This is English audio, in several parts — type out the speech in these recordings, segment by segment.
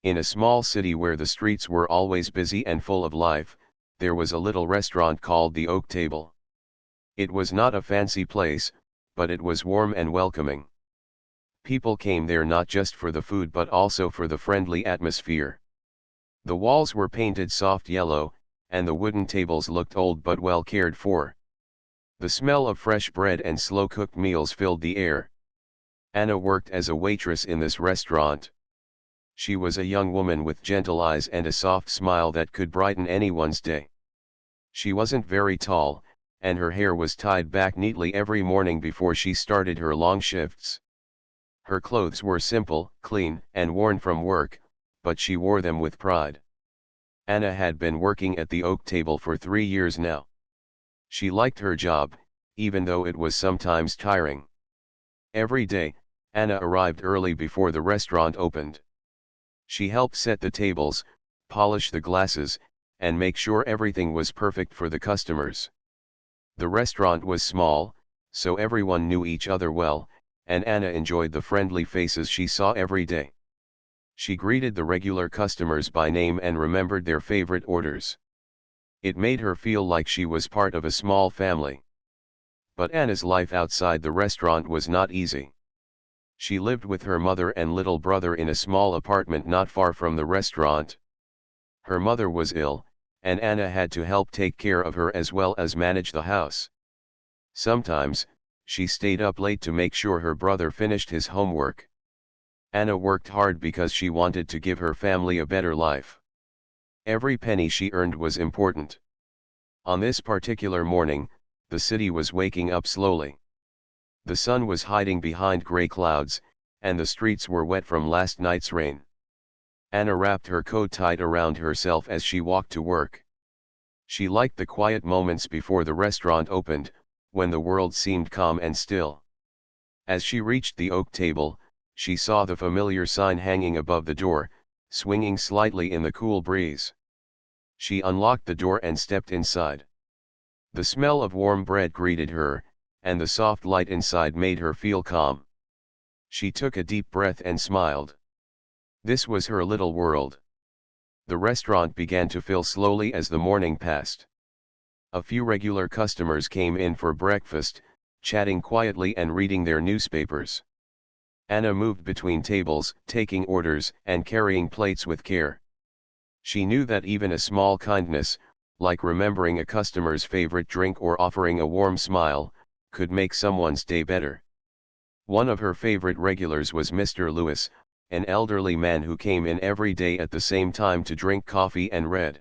In a small city where the streets were always busy and full of life, there was a little restaurant called the Oak Table. It was not a fancy place, but it was warm and welcoming. People came there not just for the food but also for the friendly atmosphere. The walls were painted soft yellow, and the wooden tables looked old but well cared for. The smell of fresh bread and slow-cooked meals filled the air. Anna worked as a waitress in this restaurant. She was a young woman with gentle eyes and a soft smile that could brighten anyone's day. She wasn't very tall, and her hair was tied back neatly every morning before she started her long shifts. Her clothes were simple, clean, and worn from work, but she wore them with pride. Anna had been working at the Oak Table for 3 years now. She liked her job, even though it was sometimes tiring. Every day, Anna arrived early before the restaurant opened. She helped set the tables, polish the glasses, and make sure everything was perfect for the customers. The restaurant was small, so everyone knew each other well, and Anna enjoyed the friendly faces she saw every day. She greeted the regular customers by name and remembered their favorite orders. It made her feel like she was part of a small family. But Anna's life outside the restaurant was not easy. She lived with her mother and little brother in a small apartment not far from the restaurant. Her mother was ill, and Anna had to help take care of her as well as manage the house. Sometimes, she stayed up late to make sure her brother finished his homework. Anna worked hard because she wanted to give her family a better life. Every penny she earned was important. On this particular morning, the city was waking up slowly. The sun was hiding behind gray clouds, and the streets were wet from last night's rain. Anna wrapped her coat tight around herself as she walked to work. She liked the quiet moments before the restaurant opened, when the world seemed calm and still. As she reached the Oak Table, she saw the familiar sign hanging above the door, swinging slightly in the cool breeze. She unlocked the door and stepped inside. The smell of warm bread greeted her, and the soft light inside made her feel calm. She took a deep breath and smiled. This was her little world. The restaurant began to fill slowly as the morning passed. A few regular customers came in for breakfast, chatting quietly and reading their newspapers. Anna moved between tables, taking orders and carrying plates with care. She knew that even a small kindness, like remembering a customer's favorite drink or offering a warm smile, could make someone's day better. One of her favorite regulars was Mr. Lewis, an elderly man who came in every day at the same time to drink coffee and read.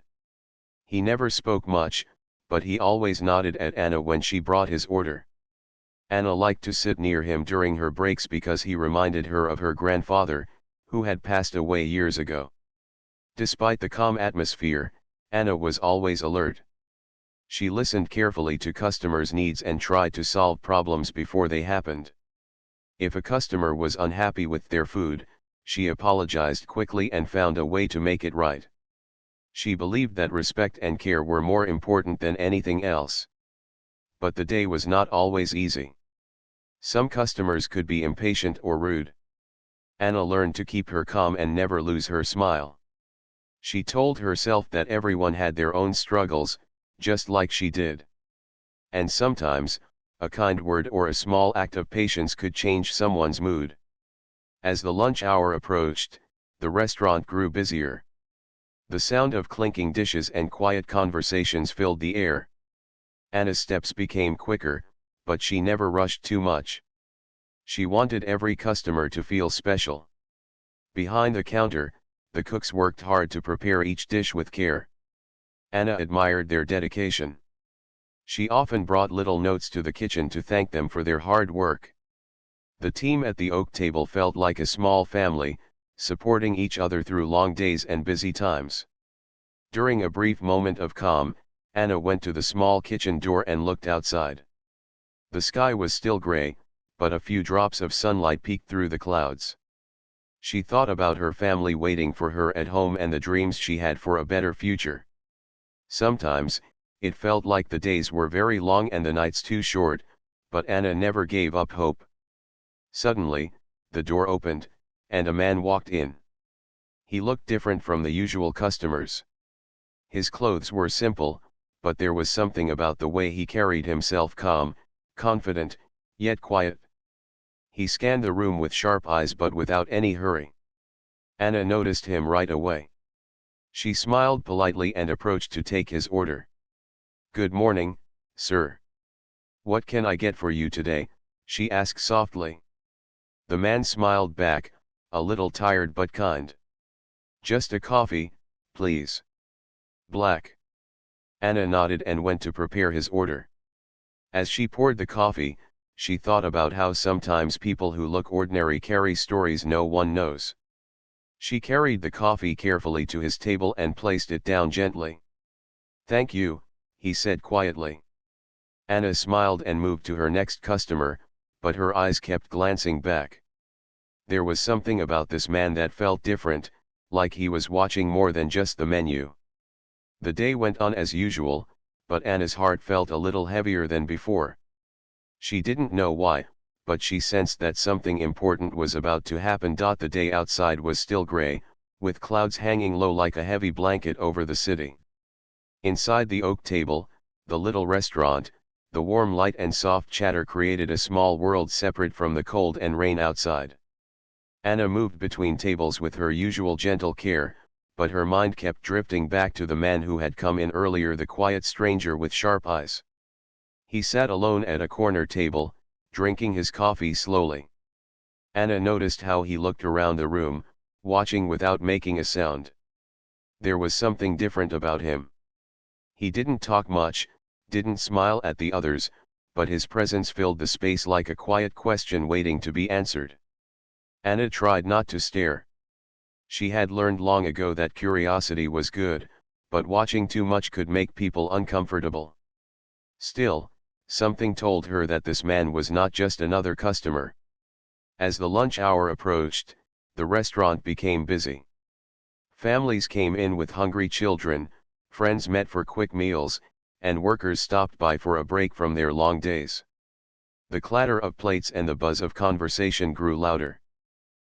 He never spoke much, but he always nodded at Anna when she brought his order. Anna liked to sit near him during her breaks because he reminded her of her grandfather, who had passed away years ago. Despite the calm atmosphere, Anna was always alert. She listened carefully to customers' needs and tried to solve problems before they happened. If a customer was unhappy with their food, she apologized quickly and found a way to make it right. She believed that respect and care were more important than anything else. But the day was not always easy. Some customers could be impatient or rude. Anna learned to keep her calm and never lose her smile. She told herself that everyone had their own struggles, just like she did. And sometimes, a kind word or a small act of patience could change someone's mood. As the lunch hour approached, the restaurant grew busier. The sound of clinking dishes and quiet conversations filled the air. Anna's steps became quicker, but she never rushed too much. She wanted every customer to feel special. Behind the counter, the cooks worked hard to prepare each dish with care. Anna admired their dedication. She often brought little notes to the kitchen to thank them for their hard work. The team at the Oak Table felt like a small family, supporting each other through long days and busy times. During a brief moment of calm, Anna went to the small kitchen door and looked outside. The sky was still gray, but a few drops of sunlight peeked through the clouds. She thought about her family waiting for her at home and the dreams she had for a better future. Sometimes, it felt like the days were very long and the nights too short, but Anna never gave up hope. Suddenly, the door opened, and a man walked in. He looked different from the usual customers. His clothes were simple, but there was something about the way he carried himself, calm, confident, yet quiet. He scanned the room with sharp eyes but without any hurry. Anna noticed him right away. She smiled politely and approached to take his order. "Good morning, sir. What can I get for you today?" she asked softly. The man smiled back, a little tired but kind. "Just a coffee, please." "Black." Anna nodded and went to prepare his order. As she poured the coffee, she thought about how sometimes people who look ordinary carry stories no one knows. She carried the coffee carefully to his table and placed it down gently. "Thank you," he said quietly. Anna smiled and moved to her next customer, but her eyes kept glancing back. There was something about this man that felt different, like he was watching more than just the menu. The day went on as usual, but Anna's heart felt a little heavier than before. She didn't know why, but she sensed that something important was about to happen. The day outside was still gray, with clouds hanging low like a heavy blanket over the city. Inside the oak table, the little restaurant, the warm light and soft chatter created a small world separate from the cold and rain outside. Anna moved between tables with her usual gentle care, but her mind kept drifting back to the man who had come in earlier, the quiet stranger with sharp eyes. He sat alone at a corner table, drinking his coffee slowly. Anna noticed how he looked around the room, watching without making a sound. There was something different about him. He didn't talk much, didn't smile at the others, but his presence filled the space like a quiet question waiting to be answered. Anna tried not to stare. She had learned long ago that curiosity was good, but watching too much could make people uncomfortable. Still, something told her that this man was not just another customer. As the lunch hour approached, the restaurant became busy. Families came in with hungry children, friends met for quick meals, and workers stopped by for a break from their long days. The clatter of plates and the buzz of conversation grew louder.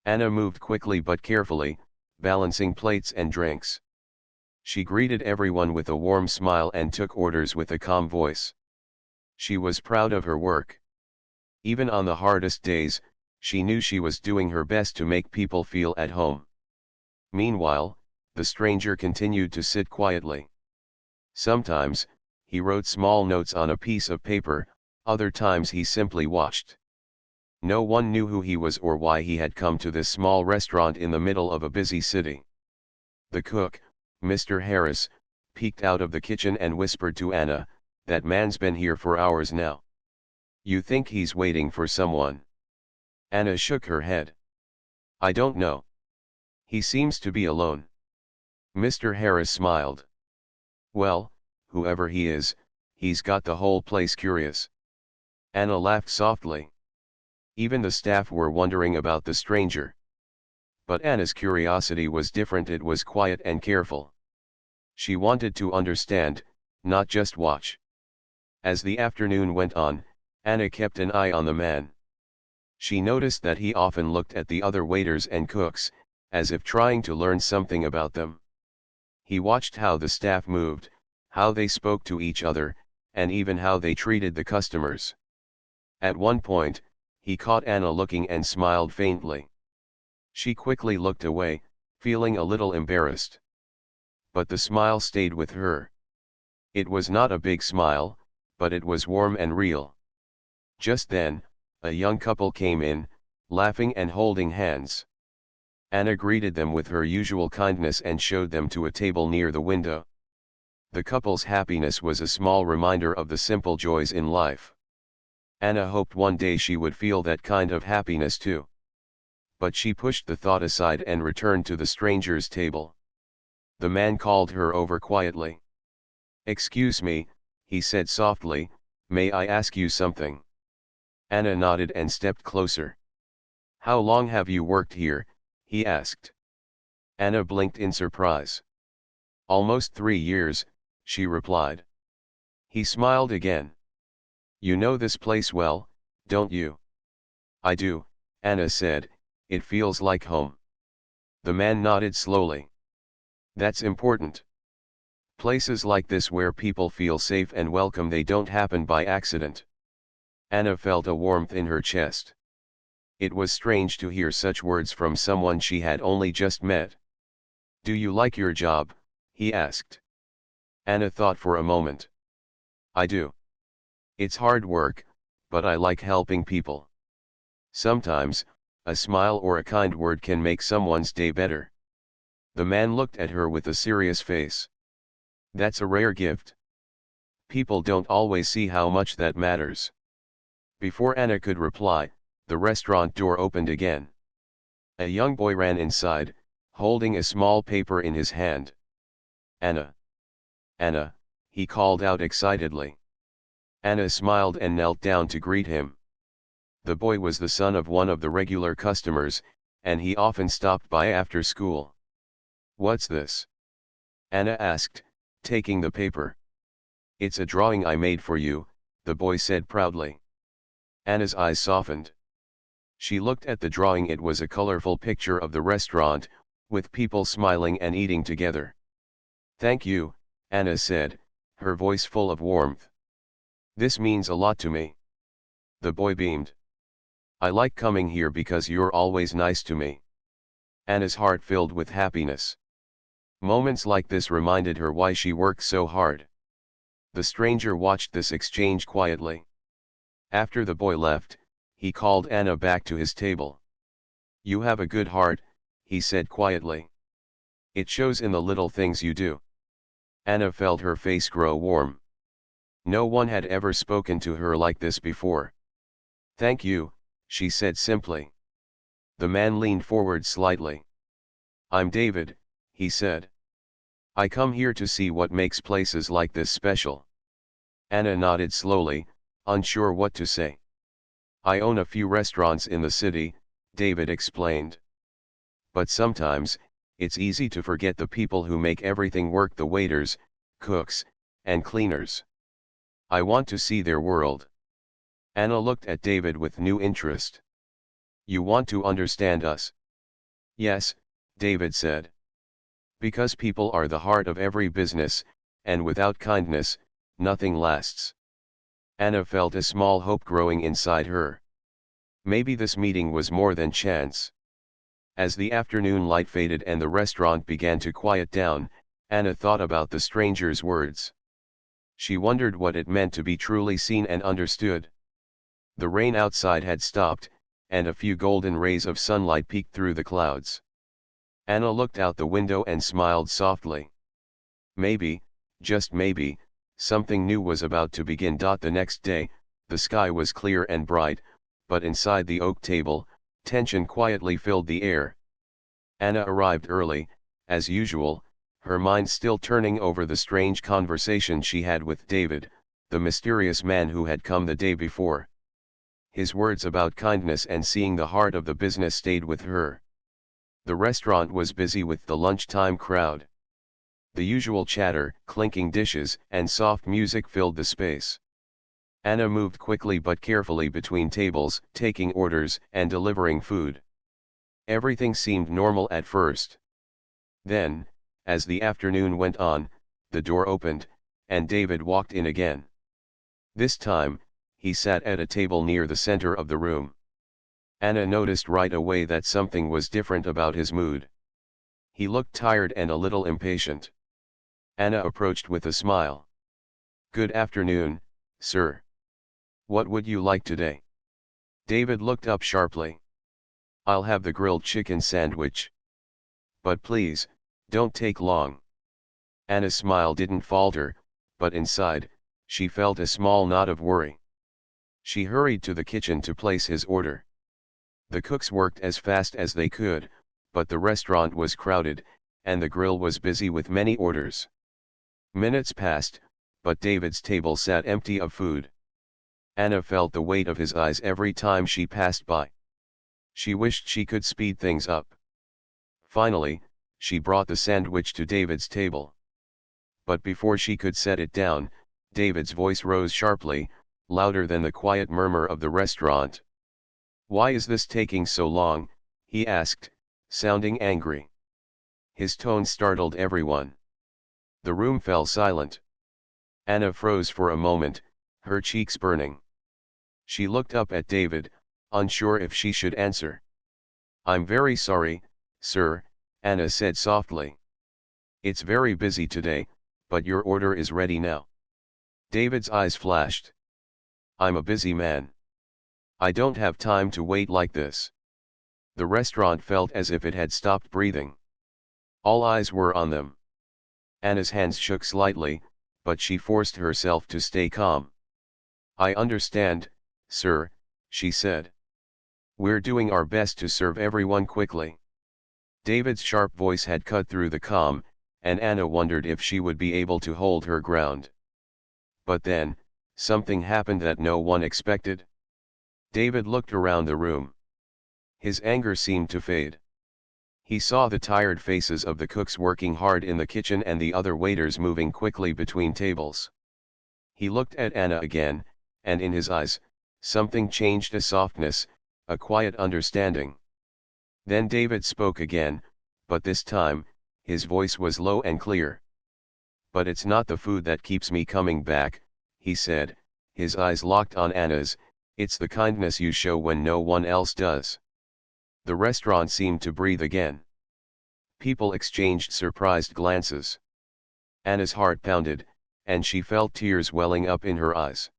Anna moved quickly but carefully, balancing plates and drinks. She greeted everyone with a warm smile and took orders with a calm voice. She was proud of her work. Even on the hardest days, she knew she was doing her best to make people feel at home. Meanwhile, the stranger continued to sit quietly. Sometimes, he wrote small notes on a piece of paper, other times he simply watched. No one knew who he was or why he had come to this small restaurant in the middle of a busy city. The cook, Mr. Harris, peeked out of the kitchen and whispered to Anna, "That man's been here for hours now. You think he's waiting for someone?" Anna shook her head. "I don't know. He seems to be alone." Mr. Harris smiled. "Well, whoever he is, he's got the whole place curious." Anna laughed softly. Even the staff were wondering about the stranger. But Anna's curiosity was different. It was quiet and careful. She wanted to understand, not just watch. As the afternoon went on, Anna kept an eye on the man. She noticed that he often looked at the other waiters and cooks, as if trying to learn something about them. He watched how the staff moved, how they spoke to each other, and even how they treated the customers. At one point, he caught Anna looking and smiled faintly. She quickly looked away, feeling a little embarrassed. But the smile stayed with her. It was not a big smile, but it was warm and real. Just then, a young couple came in, laughing and holding hands. Anna greeted them with her usual kindness and showed them to a table near the window. The couple's happiness was a small reminder of the simple joys in life. Anna hoped one day she would feel that kind of happiness too. But she pushed the thought aside and returned to the stranger's table. The man called her over quietly. "Excuse me," he said softly, "may I ask you something?" Anna nodded and stepped closer. "How long have you worked here?" he asked. Anna blinked in surprise. "Almost 3 years," she replied. He smiled again. "You know this place well, don't you?" "I do," Anna said, "it feels like home." The man nodded slowly. That's important. Places like this where people feel safe and welcome, they don't happen by accident. Anna felt a warmth in her chest. It was strange to hear such words from someone she had only just met. Do you like your job? He asked. Anna thought for a moment. I do. It's hard work, but I like helping people. Sometimes, a smile or a kind word can make someone's day better. The man looked at her with a serious face. That's a rare gift. People don't always see how much that matters. Before Anna could reply, the restaurant door opened again. A young boy ran inside, holding a small paper in his hand. Anna. Anna, he called out excitedly. Anna smiled and knelt down to greet him. The boy was the son of one of the regular customers, and he often stopped by after school. What's this? Anna asked, taking the paper. It's a drawing I made for you, the boy said proudly. Anna's eyes softened. She looked at the drawing. It was a colorful picture of the restaurant, with people smiling and eating together. Thank you, Anna said, her voice full of warmth. This means a lot to me. The boy beamed. I like coming here because you're always nice to me. Anna's heart filled with happiness. Moments like this reminded her why she worked so hard. The stranger watched this exchange quietly. After the boy left, he called Anna back to his table. You have a good heart, he said quietly. It shows in the little things you do. Anna felt her face grow warm. No one had ever spoken to her like this before. Thank you, she said simply. The man leaned forward slightly. I'm David, he said. I come here to see what makes places like this special. Anna nodded slowly, unsure what to say. I own a few restaurants in the city, David explained. But sometimes, it's easy to forget the people who make everything work, the waiters, cooks, and cleaners. I want to see their world. Anna looked at David with new interest. You want to understand us? Yes, David said. Because people are the heart of every business, and without kindness, nothing lasts. Anna felt a small hope growing inside her. Maybe this meeting was more than chance. As the afternoon light faded and the restaurant began to quiet down, Anna thought about the stranger's words. She wondered what it meant to be truly seen and understood. The rain outside had stopped, and a few golden rays of sunlight peeked through the clouds. Anna looked out the window and smiled softly. Maybe, just maybe, something new was about to begin. The next day, the sky was clear and bright, but inside the oak table, tension quietly filled the air. Anna arrived early, as usual, her mind still turning over the strange conversation she had with David, the mysterious man who had come the day before. His words about kindness and seeing the heart of the business stayed with her. The restaurant was busy with the lunchtime crowd. The usual chatter, clinking dishes, and soft music filled the space. Anna moved quickly but carefully between tables, taking orders and delivering food. Everything seemed normal at first. Then, as the afternoon went on, the door opened, and David walked in again. This time, he sat at a table near the center of the room. Anna noticed right away that something was different about his mood. He looked tired and a little impatient. Anna approached with a smile. Good afternoon, sir. What would you like today? David looked up sharply. I'll have the grilled chicken sandwich. But please, don't take long. Anna's smile didn't falter, but inside, she felt a small knot of worry. She hurried to the kitchen to place his order. The cooks worked as fast as they could, but the restaurant was crowded, and the grill was busy with many orders. Minutes passed, but David's table sat empty of food. Anna felt the weight of his eyes every time she passed by. She wished she could speed things up. Finally, she brought the sandwich to David's table. But before she could set it down, David's voice rose sharply, louder than the quiet murmur of the restaurant. Why is this taking so long? He asked, sounding angry. His tone startled everyone. The room fell silent. Anna froze for a moment, her cheeks burning. She looked up at David, unsure if she should answer. "I'm very sorry, sir," Anna said softly. "It's very busy today, but your order is ready now." David's eyes flashed. "I'm a busy man. I don't have time to wait like this." The restaurant felt as if it had stopped breathing. All eyes were on them. Anna's hands shook slightly, but she forced herself to stay calm. "I understand, sir," she said. "We're doing our best to serve everyone quickly." David's sharp voice had cut through the calm, and Anna wondered if she would be able to hold her ground. But then, something happened that no one expected. David looked around the room. His anger seemed to fade. He saw the tired faces of the cooks working hard in the kitchen and the other waiters moving quickly between tables. He looked at Anna again, and in his eyes, something changed, a softness, a quiet understanding. Then David spoke again, but this time, his voice was low and clear. "But it's not the food that keeps me coming back," he said, his eyes locked on Anna's, "it's the kindness you show when no one else does." The restaurant seemed to breathe again. People exchanged surprised glances. Anna's heart pounded, and she felt tears welling up in her eyes.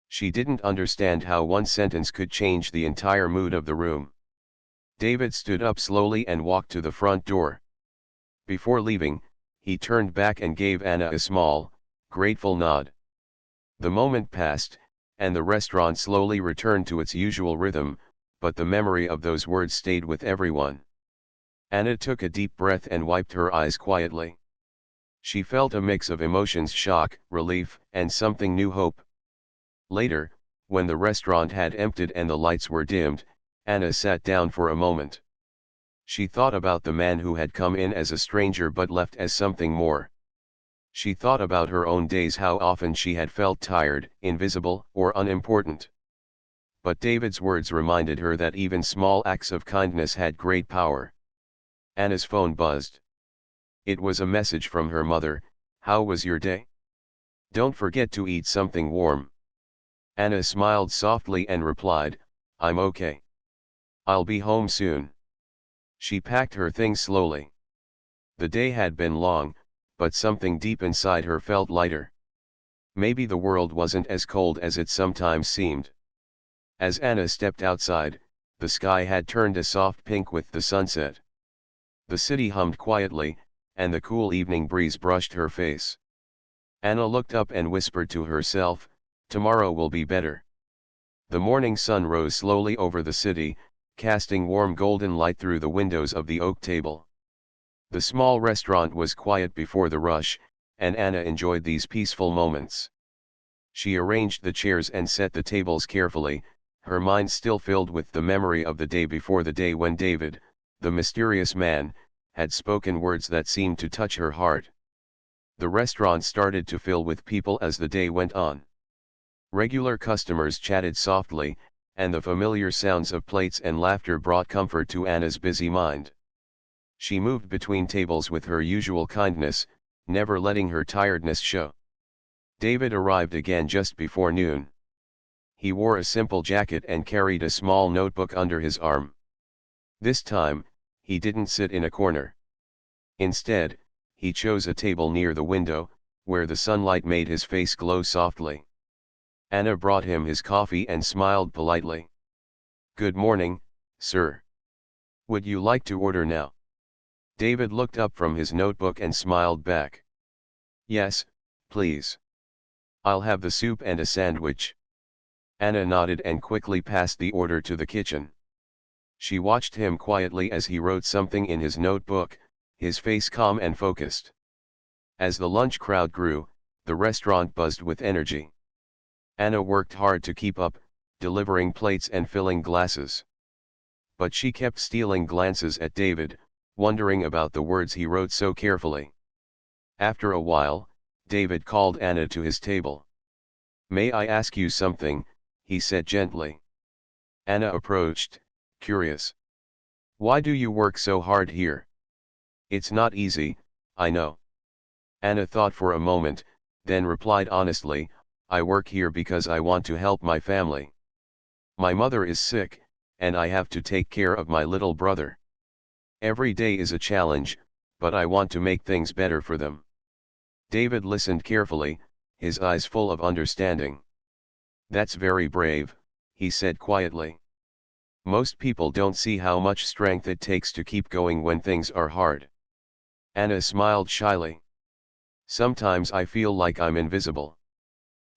She didn't understand how one sentence could change the entire mood of the room. David stood up slowly and walked to the front door. Before leaving, he turned back and gave Anna a small, grateful nod. The moment passed, and the restaurant slowly returned to its usual rhythm, but the memory of those words stayed with everyone. Anna took a deep breath and wiped her eyes quietly. She felt a mix of emotions: shock, relief, and something new, hope. Later, when the restaurant had emptied and the lights were dimmed, Anna sat down for a moment. She thought about the man who had come in as a stranger but left as something more. She thought about her own days, how often she had felt tired, invisible, or unimportant. But David's words reminded her that even small acts of kindness had great power. Anna's phone buzzed. It was a message from her mother. "How was your day? Don't forget to eat something warm." Anna smiled softly and replied, "I'm okay. I'll be home soon." She packed her things slowly. The day had been long, but something deep inside her felt lighter. Maybe the world wasn't as cold as it sometimes seemed. As Anna stepped outside, the sky had turned a soft pink with the sunset. The city hummed quietly, and the cool evening breeze brushed her face. Anna looked up and whispered to herself, "Tomorrow will be better." The morning sun rose slowly over the city, casting warm golden light through the windows of the oak table. The small restaurant was quiet before the rush, and Anna enjoyed these peaceful moments. She arranged the chairs and set the tables carefully, her mind still filled with the memory of the day before, the day when David, the mysterious man, had spoken words that seemed to touch her heart. The restaurant started to fill with people as the day went on. Regular customers chatted softly, and the familiar sounds of plates and laughter brought comfort to Anna's busy mind. She moved between tables with her usual kindness, never letting her tiredness show. David arrived again just before noon. He wore a simple jacket and carried a small notebook under his arm. This time, he didn't sit in a corner. Instead, he chose a table near the window, where the sunlight made his face glow softly. Anna brought him his coffee and smiled politely. "Good morning, sir. Would you like to order now?" David looked up from his notebook and smiled back. "Yes, please. I'll have the soup and a sandwich." Anna nodded and quickly passed the order to the kitchen. She watched him quietly as he wrote something in his notebook, his face calm and focused. As the lunch crowd grew, the restaurant buzzed with energy. Anna worked hard to keep up, delivering plates and filling glasses. But she kept stealing glances at David, wondering about the words he wrote so carefully. After a while, David called Anna to his table. "May I ask you something?" he said gently. Anna approached, curious. "Why do you work so hard here?" It's not easy, I know. Anna thought for a moment, then replied honestly, I work here because I want to help my family. My mother is sick, and I have to take care of my little brother. Every day is a challenge, but I want to make things better for them. David listened carefully, his eyes full of understanding. That's very brave, he said quietly. Most people don't see how much strength it takes to keep going when things are hard. Anna smiled shyly. Sometimes I feel like I'm invisible.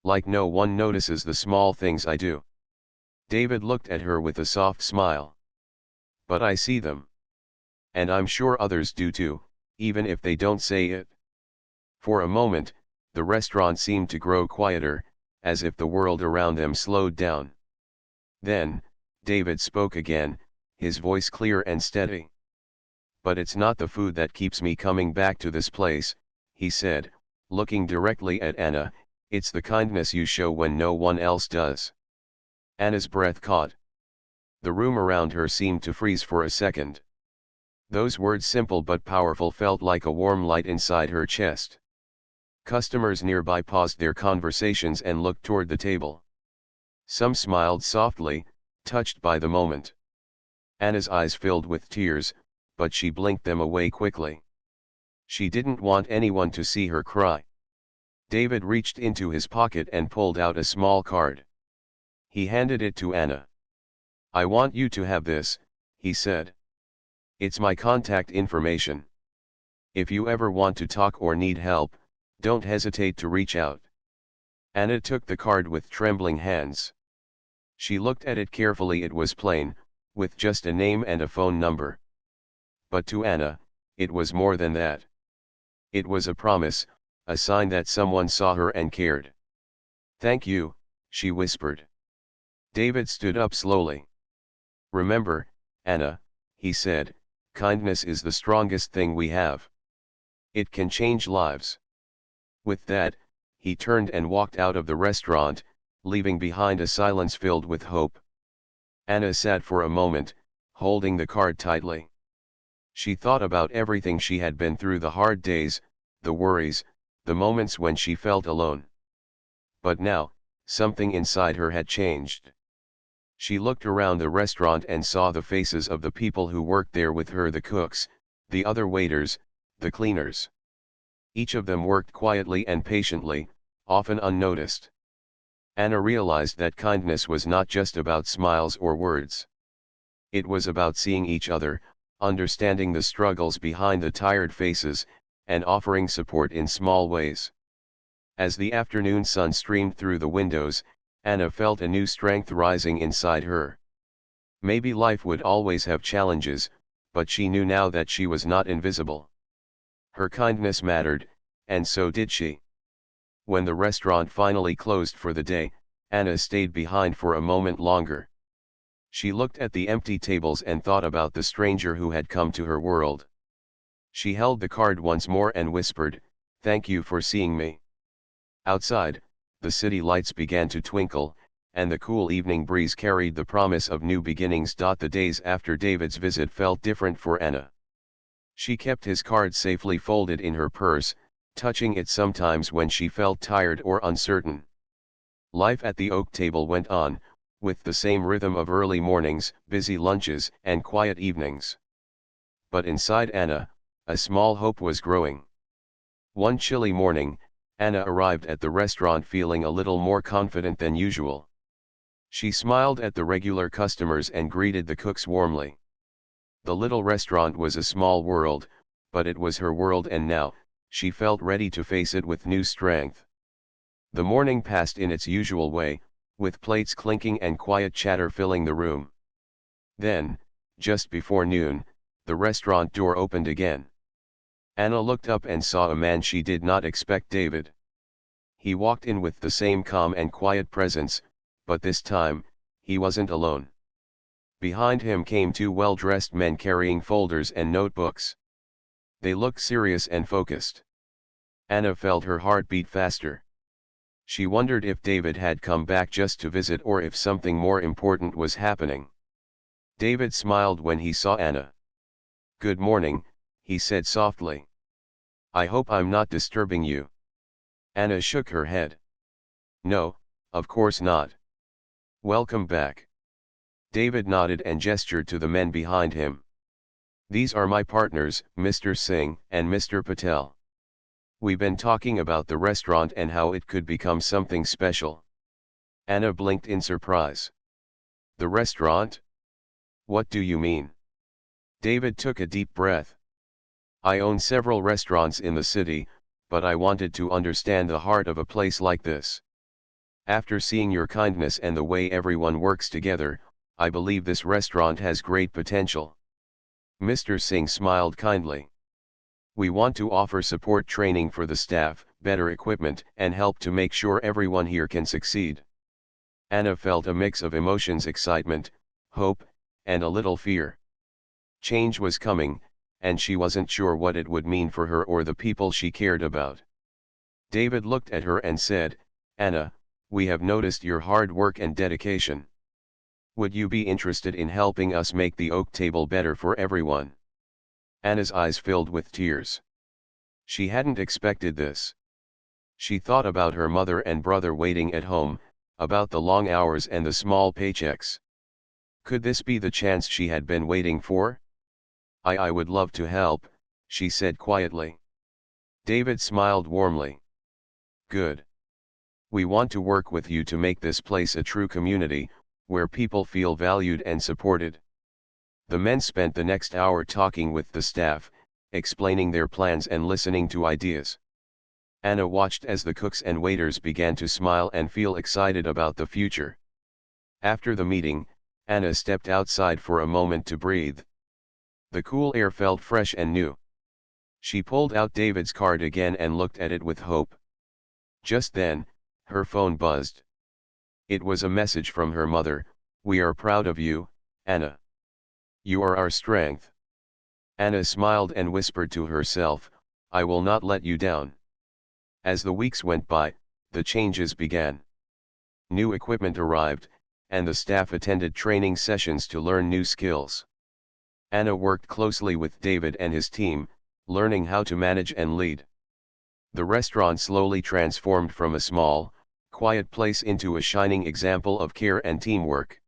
Like no one notices the small things I do. David looked at her with a soft smile. But I see them. And I'm sure others do too, even if they don't say it. For a moment, the restaurant seemed to grow quieter, as if the world around them slowed down. Then, David spoke again, his voice clear and steady. But it's not the food that keeps me coming back to this place, he said, looking directly at Anna, it's the kindness you show when no one else does. Anna's breath caught. The room around her seemed to freeze for a second. Those words, simple but powerful, felt like a warm light inside her chest. Customers nearby paused their conversations and looked toward the table. Some smiled softly, touched by the moment. Anna's eyes filled with tears, but she blinked them away quickly. She didn't want anyone to see her cry. David reached into his pocket and pulled out a small card. He handed it to Anna. I want you to have this, he said. It's my contact information. If you ever want to talk or need help, don't hesitate to reach out. Anna took the card with trembling hands. She looked at it carefully. It was plain, with just a name and a phone number. But to Anna, it was more than that. It was a promise, a sign that someone saw her and cared. Thank you, she whispered. David stood up slowly. Remember, Anna, he said, kindness is the strongest thing we have. It can change lives. With that, he turned and walked out of the restaurant, leaving behind a silence filled with hope. Anna sat for a moment, holding the card tightly. She thought about everything she had been through, the hard days, the worries, the moments when she felt alone. But now, something inside her had changed. She looked around the restaurant and saw the faces of the people who worked there with her, the cooks, the other waiters, the cleaners. Each of them worked quietly and patiently, often unnoticed. Anna realized that kindness was not just about smiles or words. It was about seeing each other, understanding the struggles behind the tired faces, and offering support in small ways. As the afternoon sun streamed through the windows, Anna felt a new strength rising inside her. Maybe life would always have challenges, but she knew now that she was not invisible. Her kindness mattered, and so did she. When the restaurant finally closed for the day, Anna stayed behind for a moment longer. She looked at the empty tables and thought about the stranger who had come to her world. She held the card once more and whispered, "Thank you for seeing me." Outside, the city lights began to twinkle, and the cool evening breeze carried the promise of new beginnings. The days after David's visit felt different for Anna. She kept his card safely folded in her purse, touching it sometimes when she felt tired or uncertain. Life at the oak table went on, with the same rhythm of early mornings, busy lunches, and quiet evenings. But inside Anna, a small hope was growing. One chilly morning, Anna arrived at the restaurant feeling a little more confident than usual. She smiled at the regular customers and greeted the cooks warmly. The little restaurant was a small world, but it was her world, and now, she felt ready to face it with new strength. The morning passed in its usual way, with plates clinking and quiet chatter filling the room. Then, just before noon, the restaurant door opened again. Anna looked up and saw a man she did not expect, David. He walked in with the same calm and quiet presence, but this time, he wasn't alone. Behind him came two well-dressed men carrying folders and notebooks. They looked serious and focused. Anna felt her heart beat faster. She wondered if David had come back just to visit or if something more important was happening. David smiled when he saw Anna. "Good morning, he said softly. I hope I'm not disturbing you. Anna shook her head. No, of course not. Welcome back. David nodded and gestured to the men behind him. These are my partners, Mr. Singh and Mr. Patel. We've been talking about the restaurant and how it could become something special. Anna blinked in surprise. The restaurant? What do you mean? David took a deep breath. I own several restaurants in the city, but I wanted to understand the heart of a place like this. After seeing your kindness and the way everyone works together, I believe this restaurant has great potential. Mr. Singh smiled kindly. We want to offer support training for the staff, better equipment, and help to make sure everyone here can succeed. Anna felt a mix of emotions: excitement, hope, and a little fear. Change was coming, and she wasn't sure what it would mean for her or the people she cared about. David looked at her and said, Anna, we have noticed your hard work and dedication. Would you be interested in helping us make the oak table better for everyone? Anna's eyes filled with tears. She hadn't expected this. She thought about her mother and brother waiting at home, about the long hours and the small paychecks. Could this be the chance she had been waiting for? I would love to help, she said quietly. David smiled warmly. Good. We want to work with you to make this place a true community, where people feel valued and supported. The men spent the next hour talking with the staff, explaining their plans and listening to ideas. Anna watched as the cooks and waiters began to smile and feel excited about the future. After the meeting, Anna stepped outside for a moment to breathe. The cool air felt fresh and new. She pulled out David's card again and looked at it with hope. Just then, her phone buzzed. It was a message from her mother. We are proud of you, Anna. You are our strength. Anna smiled and whispered to herself, I will not let you down. As the weeks went by, the changes began. New equipment arrived, and the staff attended training sessions to learn new skills. Anna worked closely with David and his team, learning how to manage and lead. The restaurant slowly transformed from a small, quiet place into a shining example of care and teamwork.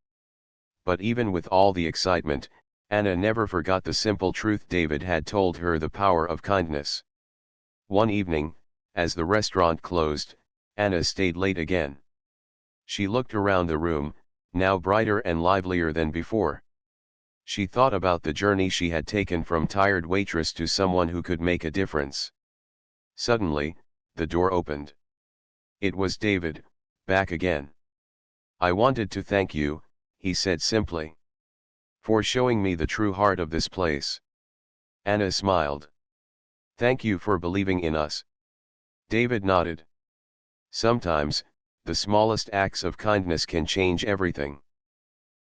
But even with all the excitement, Anna never forgot the simple truth David had told her: the power of kindness. One evening, as the restaurant closed, Anna stayed late again. She looked around the room, now brighter and livelier than before. She thought about the journey she had taken from tired waitress to someone who could make a difference. Suddenly, the door opened. It was David, back again. I wanted to thank you, he said simply, for showing me the true heart of this place. Anna smiled. Thank you for believing in us. David nodded. Sometimes, the smallest acts of kindness can change everything.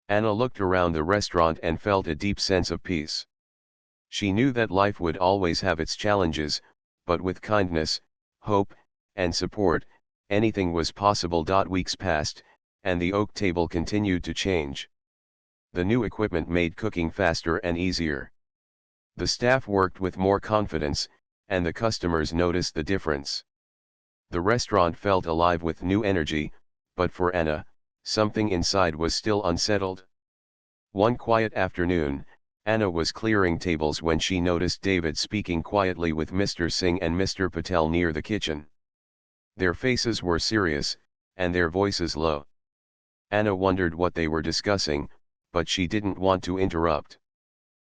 Anna looked around the restaurant and felt a deep sense of peace. She knew that life would always have its challenges, but with kindness, hope, and support, anything was possible. Weeks passed, and the oak table continued to change. The new equipment made cooking faster and easier. The staff worked with more confidence, and the customers noticed the difference. The restaurant felt alive with new energy, but for Anna, something inside was still unsettled. One quiet afternoon, Anna was clearing tables when she noticed David speaking quietly with Mr. Singh and Mr. Patel near the kitchen. Their faces were serious, and their voices low. Anna wondered what they were discussing, but she didn't want to interrupt.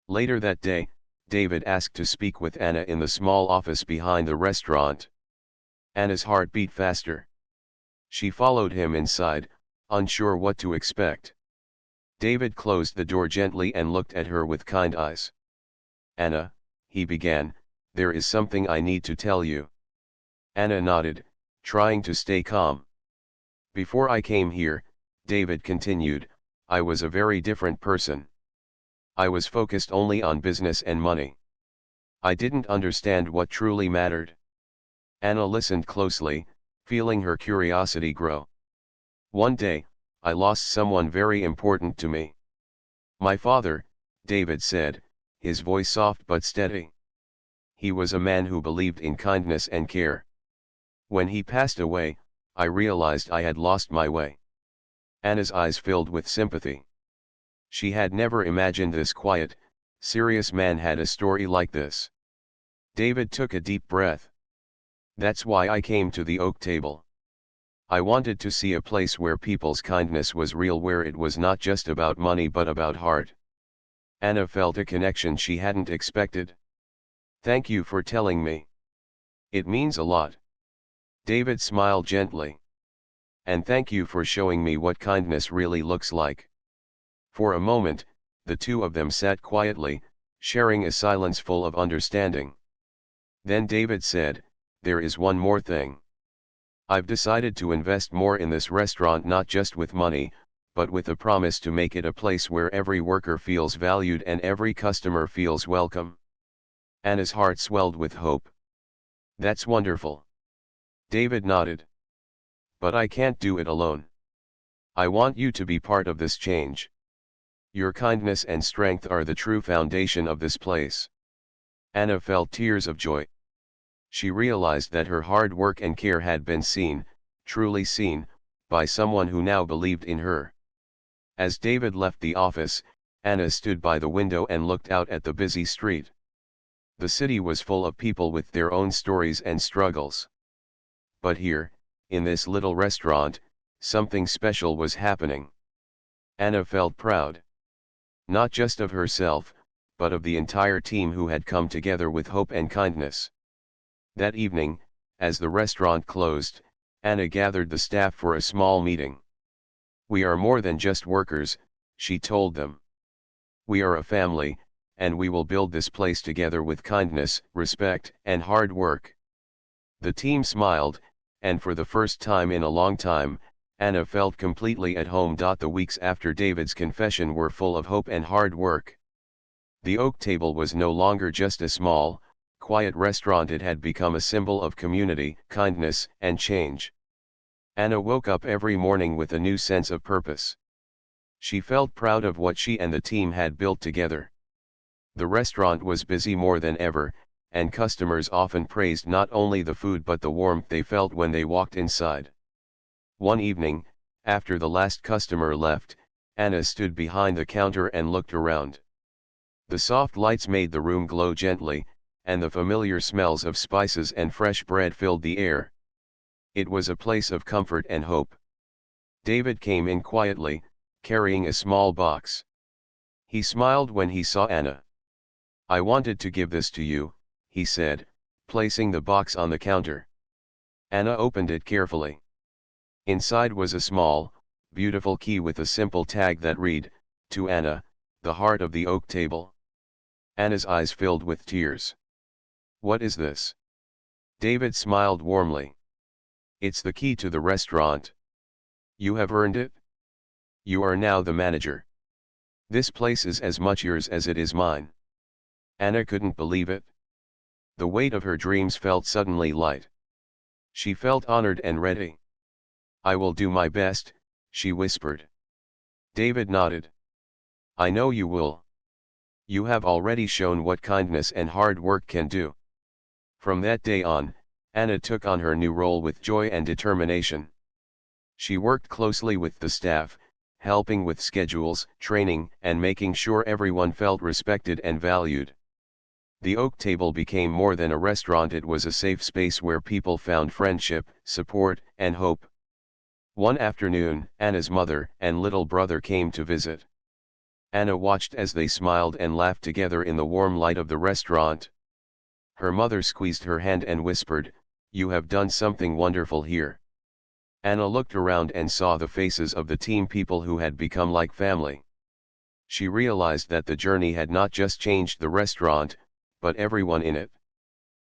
Later that day, David asked to speak with Anna in the small office behind the restaurant. Anna's heart beat faster. She followed him inside, unsure what to expect. David closed the door gently and looked at her with kind eyes. Anna, he began, there is something I need to tell you. Anna nodded, trying to stay calm. Before I came here, David continued, I was a very different person. I was focused only on business and money. I didn't understand what truly mattered. Anna listened closely, feeling her curiosity grow. One day, I lost someone very important to me. My father, David said, his voice soft but steady. he was a man who believed in kindness and care. When he passed away, I realized I had lost my way. Anna's eyes filled with sympathy. She had never imagined this quiet, serious man had a story like this. David took a deep breath. That's why I came to the oak table. I wanted to see a place where people's kindness was real, where it was not just about money but about heart. Anna felt a connection she hadn't expected. Thank you for telling me. It means a lot. David smiled gently. And thank you for showing me what kindness really looks like. For a moment, the two of them sat quietly, sharing a silence full of understanding. Then David said, "There is one more thing. I've decided to invest more in this restaurant, not just with money, but with a promise to make it a place where every worker feels valued and every customer feels welcome." Anna's heart swelled with hope. That's wonderful. David nodded. But I can't do it alone. I want you to be part of this change. Your kindness and strength are the true foundation of this place. Anna felt tears of joy. She realized that her hard work and care had been seen, truly seen, by someone who now believed in her. As David left the office, Anna stood by the window and looked out at the busy street. The city was full of people with their own stories and struggles. But here, in this little restaurant, something special was happening. Anna felt proud. Not just of herself, but of the entire team who had come together with hope and kindness. That evening, as the restaurant closed, Anna gathered the staff for a small meeting. We are more than just workers, she told them. We are a family, and we will build this place together with kindness, respect, and hard work. The team smiled, and for the first time in a long time, Anna felt completely at home. The weeks after David's confession were full of hope and hard work. The oak table was no longer just a small, quiet restaurant. It had become a symbol of community, kindness, and change. Anna woke up every morning with a new sense of purpose. She felt proud of what she and the team had built together. The restaurant was busy more than ever, and customers often praised not only the food but the warmth they felt when they walked inside. One evening, after the last customer left, Anna stood behind the counter and looked around. The soft lights made the room glow gently, and the familiar smells of spices and fresh bread filled the air. It was a place of comfort and hope. David came in quietly, carrying a small box. He smiled when he saw Anna. I wanted to give this to you, he said, placing the box on the counter. Anna opened it carefully. Inside was a small, beautiful key with a simple tag that read, "To Anna, the heart of the oak table." Anna's eyes filled with tears. What is this? David smiled warmly. It's the key to the restaurant. You have earned it. You are now the manager. This place is as much yours as it is mine. Anna couldn't believe it. The weight of her dreams felt suddenly light. She felt honored and ready. I will do my best, she whispered. David nodded. I know you will. You have already shown what kindness and hard work can do. From that day on, Anna took on her new role with joy and determination. She worked closely with the staff, helping with schedules, training, and making sure everyone felt respected and valued. The oak table became more than a restaurant. It was a safe space where people found friendship, support, and hope. One afternoon, Anna's mother and little brother came to visit. Anna watched as they smiled and laughed together in the warm light of the restaurant. Her mother squeezed her hand and whispered, "You have done something wonderful here." Anna looked around and saw the faces of the team, people who had become like family. She realized that the journey had not just changed the restaurant, but everyone in it.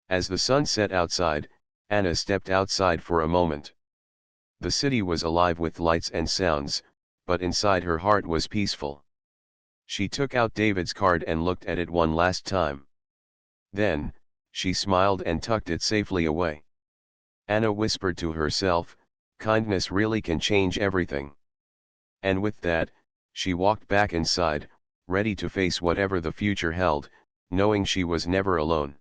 As the sun set outside, Anna stepped outside for a moment. The city was alive with lights and sounds, but inside her heart was peaceful. She took out David's card and looked at it one last time. Then, she smiled and tucked it safely away. Anna whispered to herself, kindness really can change everything. And with that, she walked back inside, ready to face whatever the future held, knowing she was never alone.